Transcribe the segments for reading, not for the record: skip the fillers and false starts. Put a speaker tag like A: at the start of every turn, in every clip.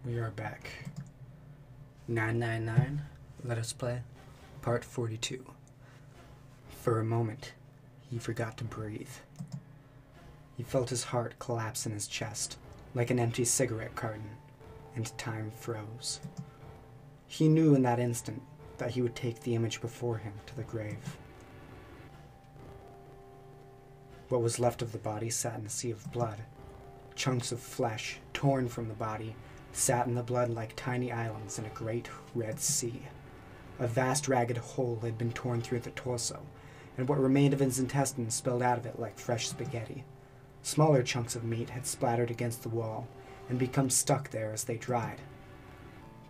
A: We are back. 999, Let Us Play, Part 42. For a moment, he forgot to breathe. He felt his heart collapse in his chest, like an empty cigarette carton, and time froze. He knew in that instant that he would take the image before him to the grave. What was left of the body sat in a sea of blood. Chunks of flesh, torn from the body, sat in the blood like tiny islands in a great red sea. A vast ragged hole had been torn through the torso, and what remained of his intestines spilled out of it like fresh spaghetti. Smaller chunks of meat had splattered against the wall and become stuck there as they dried.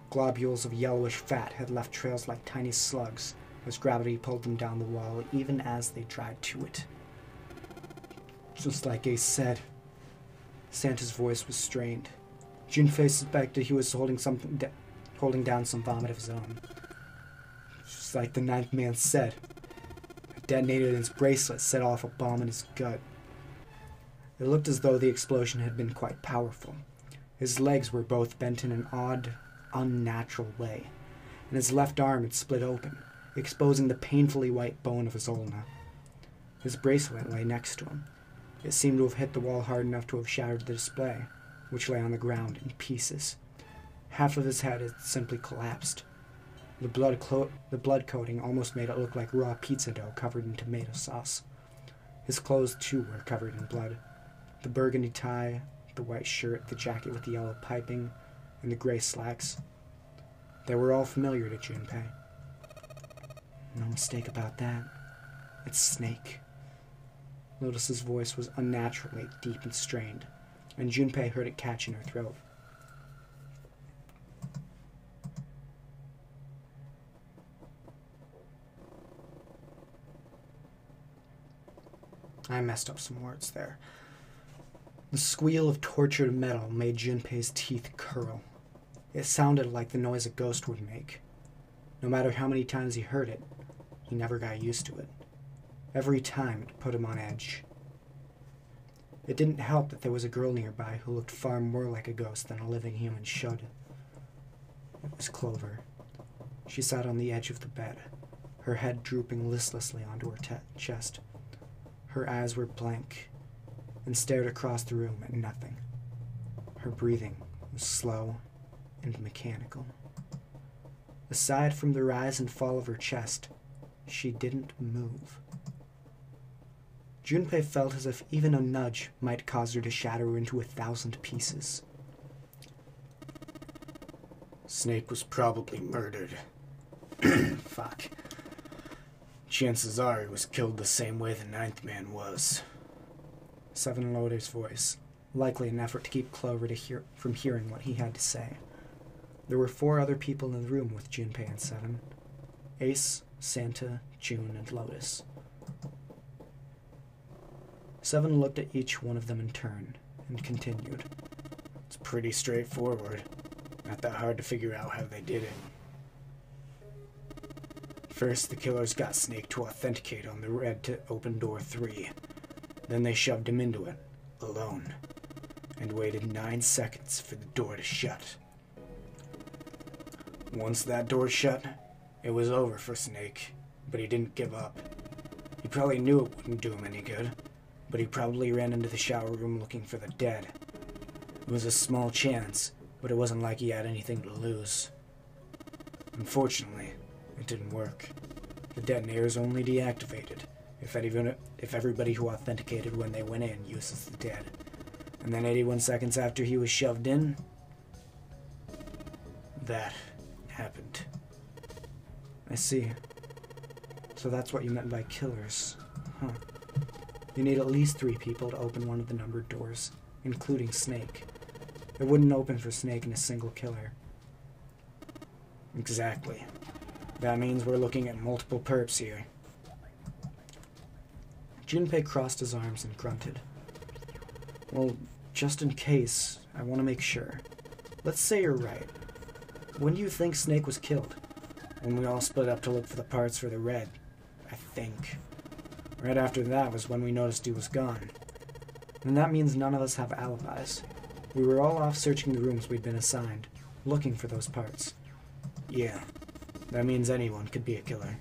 A: Globules of yellowish fat had left trails like tiny slugs as gravity pulled them down the wall even as they dried to it. Just like Ace said. Santa's voice was strained. Junpei suspected he was holding down some vomit of his own. Just like the ninth man said. It detonated in his bracelet, set off a bomb in his gut. It looked as though the explosion had been quite powerful. His legs were both bent in an odd, unnatural way, and his left arm had split open, exposing the painfully white bone of his ulna. His bracelet lay next to him. It seemed to have hit the wall hard enough to have shattered the display, which lay on the ground in pieces. Half of his head had simply collapsed. The blood coating almost made it look like raw pizza dough covered in tomato sauce. His clothes, too, were covered in blood. The burgundy tie, the white shirt, the jacket with the yellow piping, and the gray slacks. They were all familiar to Junpei. No mistake about that. It's Snake. Lotus's voice was unnaturally deep and strained, and Junpei heard it catch in her throat. I messed up some words there. The squeal of tortured metal made Junpei's teeth curl. It sounded like the noise a ghost would make. No matter how many times he heard it, he never got used to it. Every time it put him on edge. It didn't help that there was a girl nearby who looked far more like a ghost than a living human should. It was Clover. She sat on the edge of the bed, her head drooping listlessly onto her chest. Her eyes were blank and stared across the room at nothing. Her breathing was slow and mechanical. Aside from the rise and fall of her chest, she didn't move. Junpei felt as if even a nudge might cause her to shatter into 1,000 pieces.
B: Snake was probably murdered.
A: Fuck.
B: Chances are he was killed the same way the ninth man was.
A: Seven Loader's voice, likely an effort to keep Clover from hearing what he had to say. There were 4 other people in the room with Junpei and Seven. Ace, Santa, June, and Lotus. Seven looked at each one of them in turn, and continued.
B: It's pretty straightforward. Not that hard to figure out how they did it. First, the killers got Snake to authenticate on the red to open door 3. Then they shoved him into it, alone, and waited 9 seconds for the door to shut. Once that door shut, it was over for Snake, but he didn't give up. He probably knew it wouldn't do him any good, but he probably ran into the shower room looking for the dead. It was a small chance, but it wasn't like he had anything to lose. Unfortunately, it didn't work. The detonator's only deactivated if everybody who authenticated when they went in uses the dead. And then 81 seconds after he was shoved in, that happened.
A: I see. So that's what you meant by killers, huh? You need at least 3 people to open one of the numbered doors, including Snake. It wouldn't open for Snake and a single killer.
B: Exactly. That means we're looking at multiple perps here.
A: Junpei crossed his arms and grunted. Well, just in case, I want to make sure. Let's say you're right. When do you think Snake was killed?
B: When we all split up to look for the parts for the red, I think. Right after that was when we noticed he was gone.
A: And that means none of us have alibis. We were all off searching the rooms we'd been assigned. looking for those parts.
B: Yeah, that means anyone could be a killer.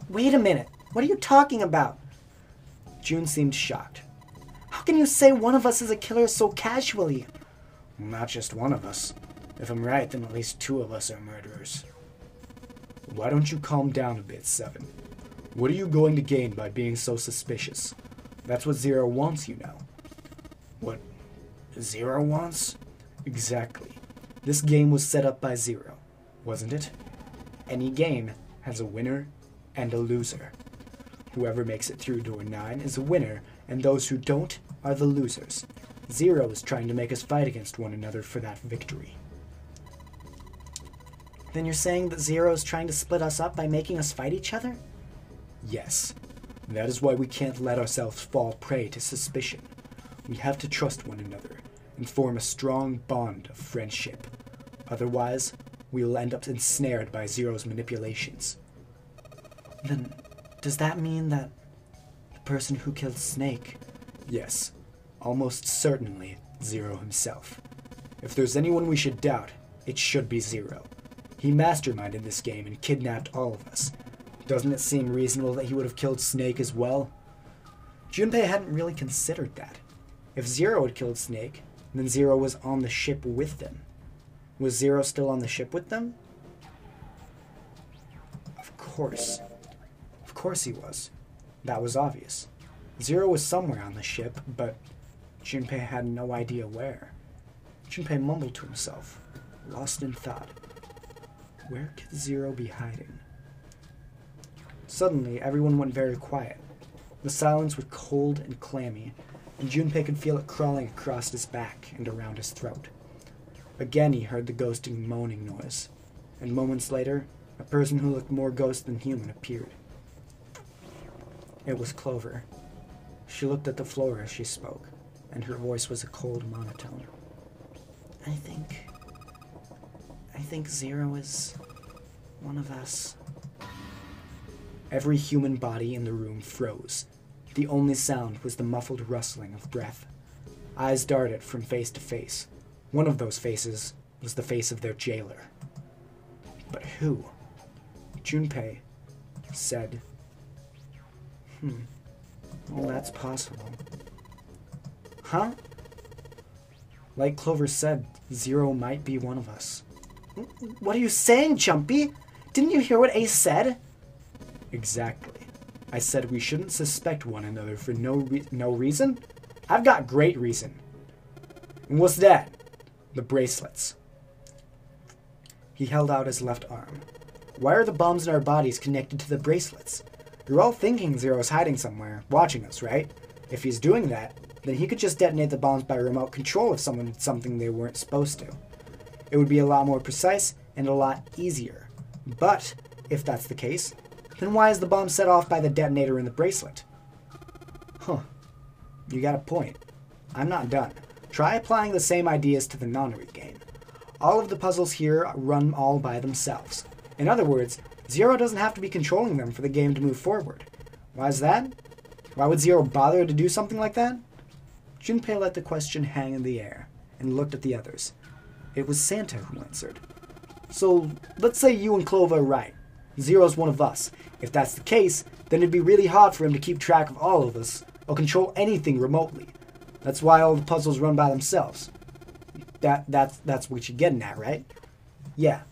A: Wait a minute. What are you talking about? June seemed shocked. How can you say one of us is a killer so casually?
B: Well, not just one of us. If I'm right, then at least 2 of us are murderers.
C: Why don't you calm down a bit, Seven? What are you going to gain by being so suspicious? That's what Zero wants, you know.
B: What Zero wants?
C: Exactly. This game was set up by Zero, wasn't it? Any game has a winner and a loser. Whoever makes it through door 9 is a winner, and those who don't are the losers. Zero is trying to make us fight against one another for that victory.
A: Then you're saying that Zero is trying to split us up by making us fight each other?
C: Yes. That is why we can't let ourselves fall prey to suspicion. We have to trust one another and form a strong bond of friendship. Otherwise, we will end up ensnared by Zero's manipulations.
A: Then, does that mean that the person who killed Snake...
C: Yes, almost certainly Zero himself. If there's anyone we should doubt, it should be Zero. He masterminded this game and kidnapped all of us. Doesn't it seem reasonable that he would have killed Snake as well?
A: Junpei hadn't really considered that. If Zero had killed Snake, then Zero was on the ship with them. Was Zero still on the ship with them? Of course. Of course he was. That was obvious. Zero was somewhere on the ship, but Junpei had no idea where. Junpei mumbled to himself, lost in thought. Where could Zero be hiding? Suddenly, everyone went very quiet. The silence was cold and clammy, and Junpei could feel it crawling across his back and around his throat. Again he heard the ghosting moaning noise, and moments later, a person who looked more ghost than human appeared. It was Clover. She looked at the floor as she spoke, and her voice was a cold monotone. I think Zero is one of us. Every human body in the room froze. The only sound was the muffled rustling of breath. Eyes darted from face to face. One of those faces was the face of their jailer. But who? Junpei said, Well, that's possible. Huh? Like Clover said, Zero might be one of us. What are you saying, Jumpy? Didn't you hear what Ace said? Exactly. I said we shouldn't suspect one another for no reason? I've got great reason. And what's that? The bracelets. He held out his left arm. Why are the bombs in our bodies connected to the bracelets? You're all thinking Zero's hiding somewhere, watching us, right? If he's doing that, then he could just detonate the bombs by remote control if someone did something they weren't supposed to. It would be a lot more precise and a lot easier. But, if that's the case, then why is the bomb set off by the detonator in the bracelet? Huh. You got a point. I'm not done. Try applying the same ideas to the nonary game. All of the puzzles here run all by themselves. In other words, Zero doesn't have to be controlling them for the game to move forward. Why is that? Why would Zero bother to do something like that? Junpei let the question hang in the air and looked at the others. It was Santa who answered. So, let's say you and Clover are right. Zero's one of us. If that's the case, then it'd be really hard for him to keep track of all of us or control anything remotely. That's why all the puzzles run by themselves. That's what you're getting at, right? Yeah.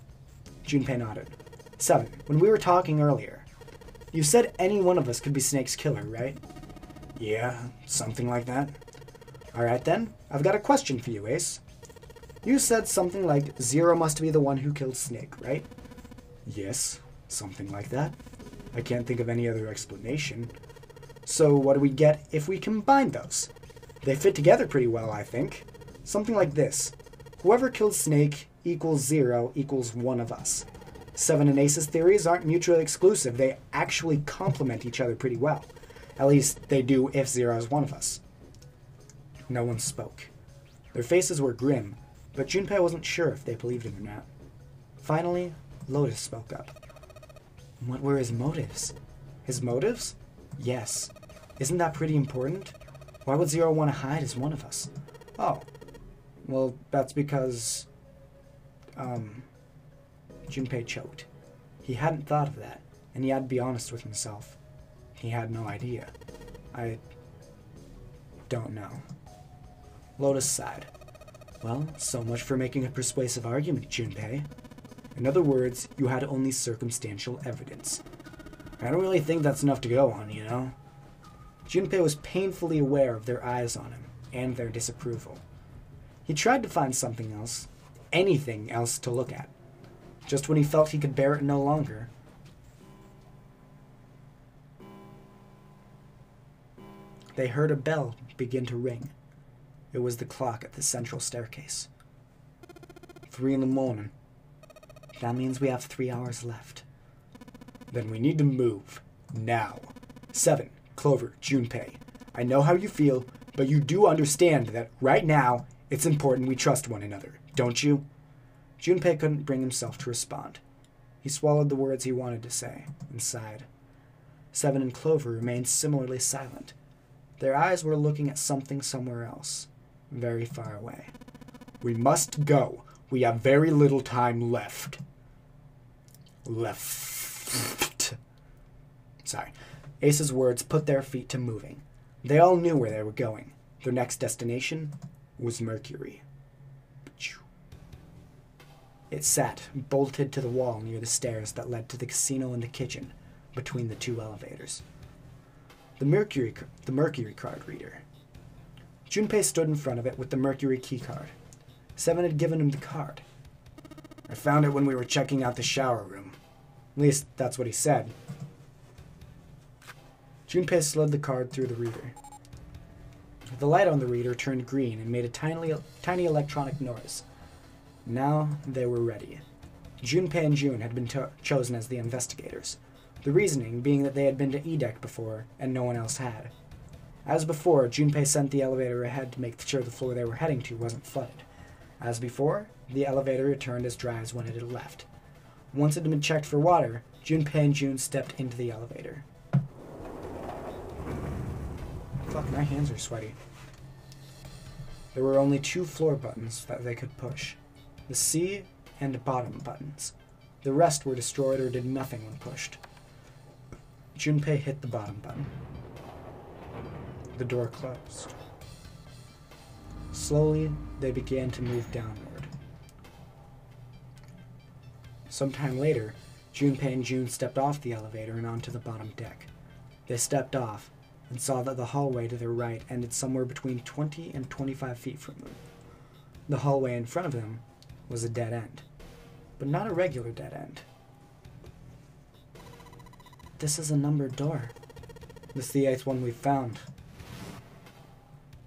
A: Junpei nodded. 7. When we were talking earlier, you said any one of us could be Snake's killer, right?
B: Yeah, something like that.
A: Alright then, I've got a question for you, Ace. You said something like Zero must be the one who killed Snake, right?
C: Yes, something like that. I can't think of any other explanation.
A: So what do we get if we combine those? They fit together pretty well, I think. Something like this. Whoever killed Snake equals Zero equals one of us. 7 and Ace's theories aren't mutually exclusive. They actually complement each other pretty well. At least they do if Zero is one of us. No one spoke. Their faces were grim, but Junpei wasn't sure if they believed him or not. Finally, Lotus spoke up. What were his motives? His motives? Yes. Isn't that pretty important? Why would Zero want to hide as one of us? Oh. Well, that's because... Junpei choked. He hadn't thought of that, and he had to be honest with himself. He had no idea. I don't know. Lotus sighed. Well, so much for making a persuasive argument, Junpei. In other words, you had only circumstantial evidence. I don't really think that's enough to go on, you know? Junpei was painfully aware of their eyes on him, and their disapproval. He tried to find something else, anything else to look at. Just when he felt he could bear it no longer, they heard a bell begin to ring. It was the clock at the central staircase. 3 a.m. That means we have 3 hours left. Then we need to move. Now. 7. Clover, Junpei. I know how you feel, but you do understand that right now, it's important we trust one another, don't you? Junpei couldn't bring himself to respond. He swallowed the words he wanted to say, and sighed. 7 and Clover remained similarly silent. Their eyes were looking at something somewhere else, very far away. We must go. We have very little time left. Sorry. Ace's words put their feet to moving. They all knew where they were going. Their next destination was Mercury. It sat, bolted to the wall near the stairs that led to the casino and the kitchen, between the 2 elevators. The Mercury card reader. Junpei stood in front of it with the Mercury key card. 7 had given him the card. I found it when we were checking out the shower room. At least, that's what he said. Junpei slid the card through the reader. The light on the reader turned green and made a tiny electronic noise. Now they were ready. Junpei and June had been chosen as the investigators, the reasoning being that they had been to E-Deck before and no one else had. As before, Junpei sent the elevator ahead to make sure the floor they were heading to wasn't flooded. As before, the elevator returned as dry as when it had left. Once it had been checked for water, Junpei and June stepped into the elevator. Fuck, my hands are sweaty. There were only 2 floor buttons that they could push. The C and bottom buttons. The rest were destroyed or did nothing when pushed. Junpei hit the bottom button. The door closed. Slowly, they began to move downward. Sometime later, Junpei and June stepped off the elevator and onto the bottom deck. They stepped off and saw that the hallway to their right ended somewhere between 20 and 25 feet from them. The hallway in front of them was a dead end, but not a regular dead end. This is a numbered door. This is the 8th one we've found.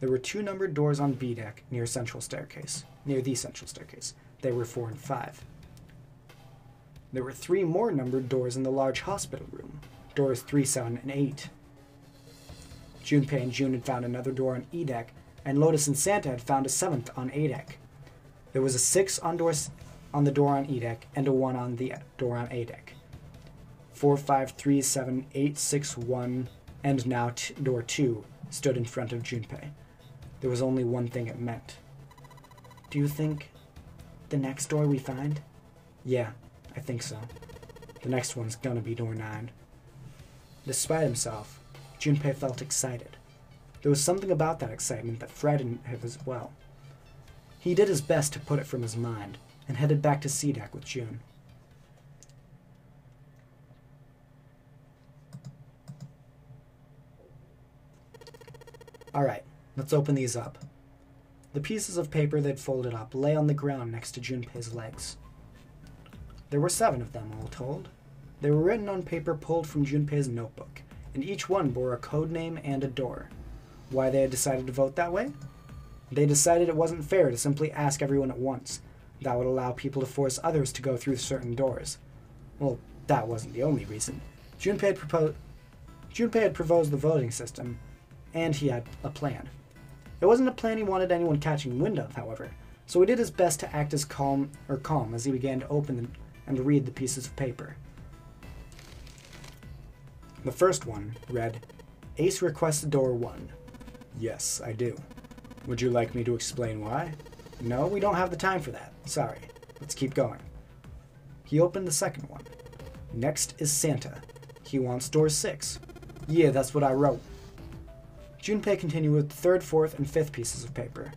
A: There were 2 numbered doors on B deck near the central staircase. They were 4 and 5. There were 3 more numbered doors in the large hospital room, doors 3, 7, and 8. Junpei and June had found another door on E deck, and Lotus and Santa had found a 7th on A deck. There was a 6 on the door on E deck and a 1 on the door on A deck. 4, 5, 3, 7, 8, 6, 1, and now door 2 stood in front of Junpei. There was only one thing it meant. Do you think the next door we find? Yeah, I think so. The next one's gonna be door 9. Despite himself, Junpei felt excited. There was something about that excitement that frightened him as well. He did his best to put it from his mind, and headed back to C-Deck with June. Alright, let's open these up. The pieces of paper they'd folded up lay on the ground next to Junpei's legs. There were 7 of them, all told. They were written on paper pulled from Junpei's notebook, and each one bore a code name and a door. Why they had decided to vote that way? They decided it wasn't fair to simply ask everyone at once. That would allow people to force others to go through certain doors. Well, that wasn't the only reason. Junpei had proposed the voting system, and he had a plan. It wasn't a plan he wanted anyone catching wind of, however, so he did his best to act as calm as he began to open and read the pieces of paper. The first one read, Ace requests door 1. Yes, I do. Would you like me to explain why? No, we don't have the time for that. Sorry. Let's keep going. He opened the second one. Next is Santa. He wants door 6. Yeah, that's what I wrote. Junpei continued with the third, fourth, and fifth pieces of paper.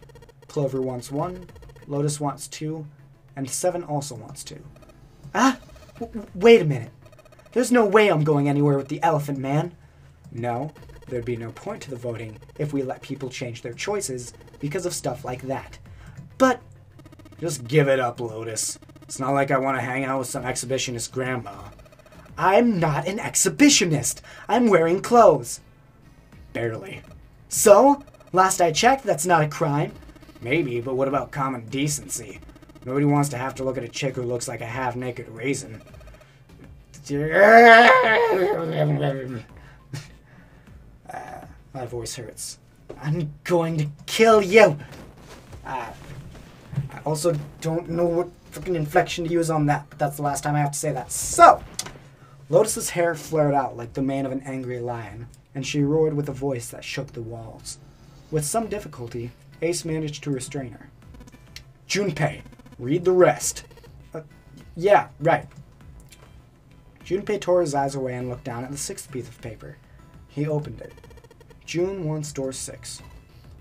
A: Clover wants 1, Lotus wants 2, and 7 also wants 2. Wait a minute. There's no way I'm going anywhere with the Elephant Man. No, there'd be no point to the voting if we let people change their choices because of stuff like that. But
B: Just give it up, Lotus. It's not like I want to hang out with some exhibitionist grandma.
A: I'm not an exhibitionist. I'm wearing clothes.
B: Barely.
A: So? Last I checked, that's not a crime.
B: Maybe, but what about common decency? Nobody wants to have to look at a chick who looks like a half-naked raisin.
A: My voice hurts. I'm going to kill you. I also don't know what freaking inflection to use on that, but that's the last time I have to say that. So, Lotus's hair flared out like the mane of an angry lion, and she roared with a voice that shook the walls. With some difficulty, Ace managed to restrain her.
B: Junpei, read the rest.
A: Yeah, right. Junpei tore his eyes away and looked down at the 6th piece of paper. He opened it. June wants door 6.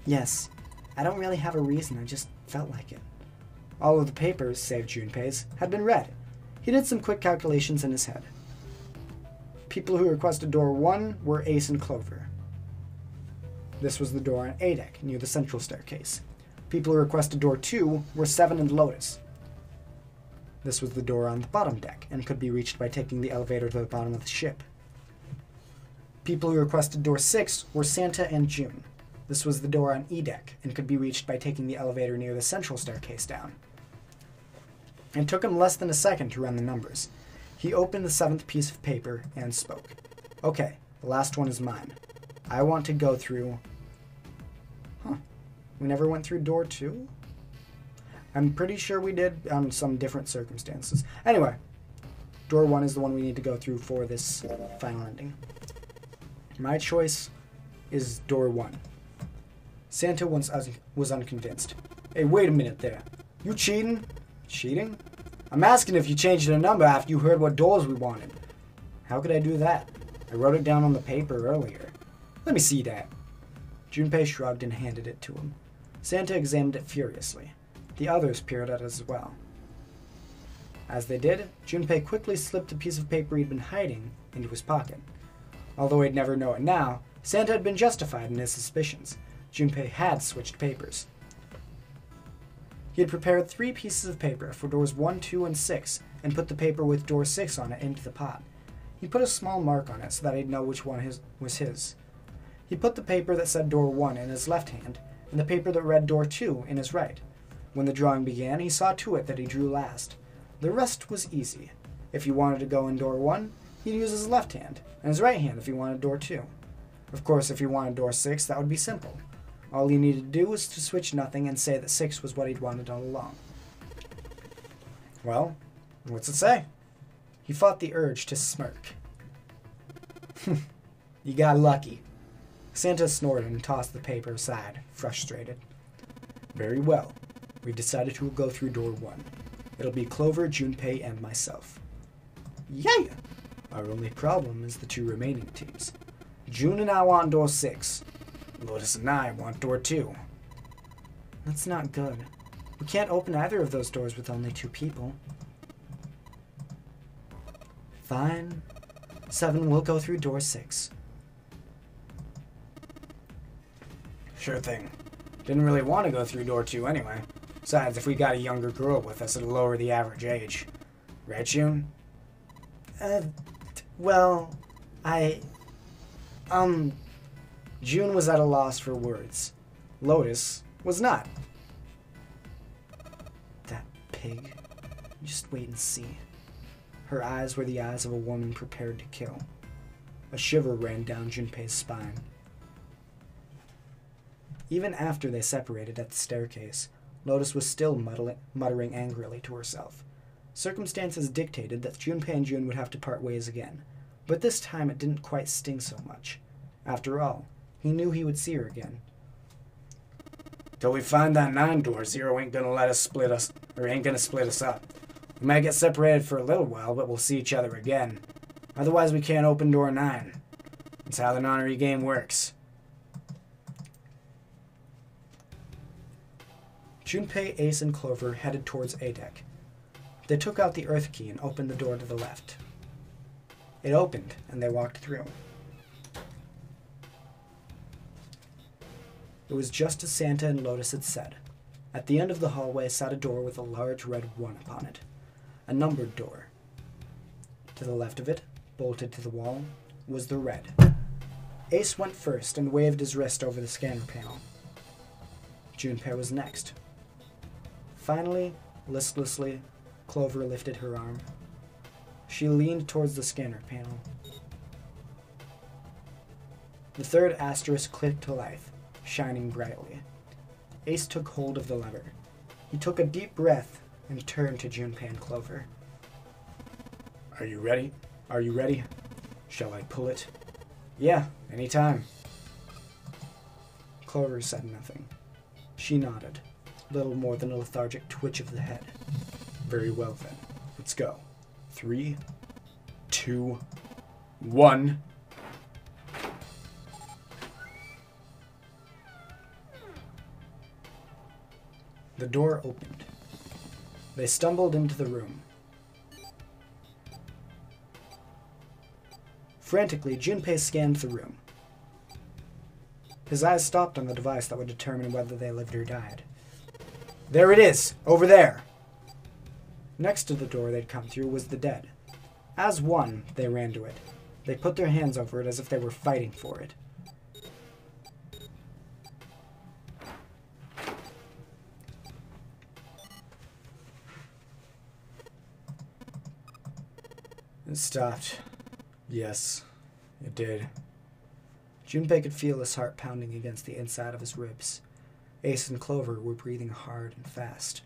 A: Yes, I don't really have a reason, I just felt like it. All of the papers, save Junpei's, had been read. He did some quick calculations in his head. People who requested door 1 were Ace and Clover. This was the door on A deck, near the central staircase. People who requested door 2 were 7 and Lotus. This was the door on the bottom deck, and could be reached by taking the elevator to the bottom of the ship. People who requested door 6 were Santa and June. This was the door on E deck, and could be reached by taking the elevator near the central staircase down. It took him less than a second to run the numbers. He opened the 7th piece of paper and spoke. Okay, the last one is mine. I want to go through... We never went through door 2? I'm pretty sure we did on some different circumstances. Anyway, door 1 is the one we need to go through for this final ending. My choice is door 1. Santa was unconvinced. Hey, wait a minute there. You cheating? Cheating? I'm asking if you changed the number after you heard what doors we wanted. How could I do that? I wrote it down on the paper earlier. Let me see that. Junpei shrugged and handed it to him. Santa examined it furiously. The others peered at it as well. As they did, Junpei quickly slipped a piece of paper he'd been hiding into his pocket. Although he'd never know it now, Santa had been justified in his suspicions. Junpei had switched papers. He had prepared 3 pieces of paper for doors 1, 2, and 6, and put the paper with door 6 on it into the pot. He put a small mark on it so that he'd know which one was his. He put the paper that said door 1 in his left hand, and the paper that read door 2 in his right. When the drawing began, he saw to it that he drew last. The rest was easy. If he wanted to go in door 1, he'd use his left hand, and his right hand if he wanted door 2. Of course, if he wanted door 6, that would be simple. All he needed to do was to switch nothing and say that 6 was what he'd wanted all along. Well, what's it say? He fought the urge to smirk. You got lucky. Santa snorted and tossed the paper aside, frustrated. Very well. We've decided who will go through door 1. It'll be Clover, Junpei, and myself. Yay! Our only problem is the 2 remaining teams. June and I want door 6. Lotus and I want door 2. That's not good. We can't open either of those doors with only 2 people. Fine. 7 will go through door 6.
B: Sure thing. Didn't really want to go through door 2 anyway. Besides, if we got a younger girl with us, it'll lower the average age. Right, June?
A: Well, June was at a loss for words. Lotus was not. That pig. Just wait and see. Her eyes were the eyes of a woman prepared to kill. A shiver ran down Junpei's spine. Even after they separated at the staircase, Lotus was still muttering angrily to herself. Circumstances dictated that Junpei and June would have to part ways again, but this time it didn't quite sting so much. After all, he knew he would see her again.
B: Till we find that 9 door, Zero ain't gonna let us split us, or ain't gonna split us up. We might get separated for a little while, but we'll see each other again. Otherwise, we can't open door 9. That's how the nonary game works.
A: Junpei, Ace, and Clover headed towards A deck. They took out the Earth key and opened the door to the left. It opened, and they walked through. It was just as Santa and Lotus had said. At the end of the hallway sat a door with a large red 1 upon it. A numbered door. To the left of it, bolted to the wall, was the red. Ace went first and waved his wrist over the scanner panel. Junpei was next. Finally, listlessly, Clover lifted her arm. She leaned towards the scanner panel. The third asterisk clicked to life, shining brightly. Ace took hold of the lever. He took a deep breath and turned to Junpei and Clover.
B: Are you ready? Are you ready? Shall I pull it?
A: Yeah, anytime. Clover said nothing. She nodded, little more than a lethargic twitch of the head.
B: Very well then. Let's go. 3, 2, 1.
A: The door opened. They stumbled into the room. Frantically, Junpei scanned the room. His eyes stopped on the device that would determine whether they lived or died.
B: There it is! Over there!
A: Next to the door they'd come through was the dead. As one, they ran to it. They put their hands over it as if they were fighting for it.
B: It stopped. Yes, it did.
A: Junpei could feel his heart pounding against the inside of his ribs. Ace and Clover were breathing hard and fast.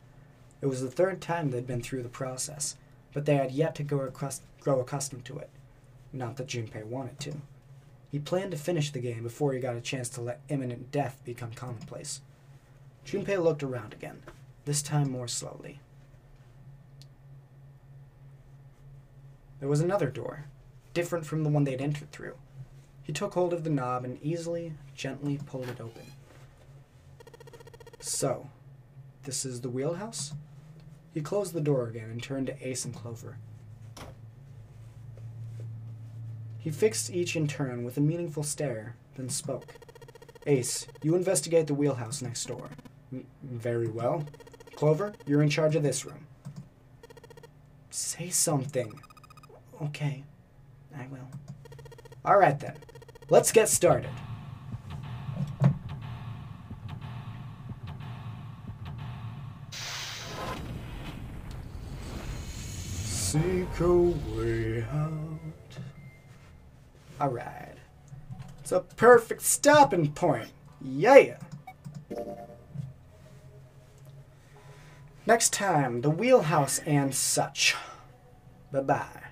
A: It was the third time they'd been through the process, but they had yet to grow accustomed to it. Not that Junpei wanted to. He planned to finish the game before he got a chance to let imminent death become commonplace. Junpei looked around again, this time more slowly. There was another door, different from the one they'd entered through. He took hold of the knob and easily, gently pulled it open. So, this is the wheelhouse? He closed the door again and turned to Ace and Clover. He fixed each in turn with a meaningful stare, then spoke. Ace, you investigate the wheelhouse next door.
B: Very well.
A: Clover, you're in charge of this room. Say something. Okay, I will. All right then, let's get started.
B: Seek a way out.
A: All right. It's a perfect stopping point. Yeah. Next time, the wheelhouse and such. Bye-bye.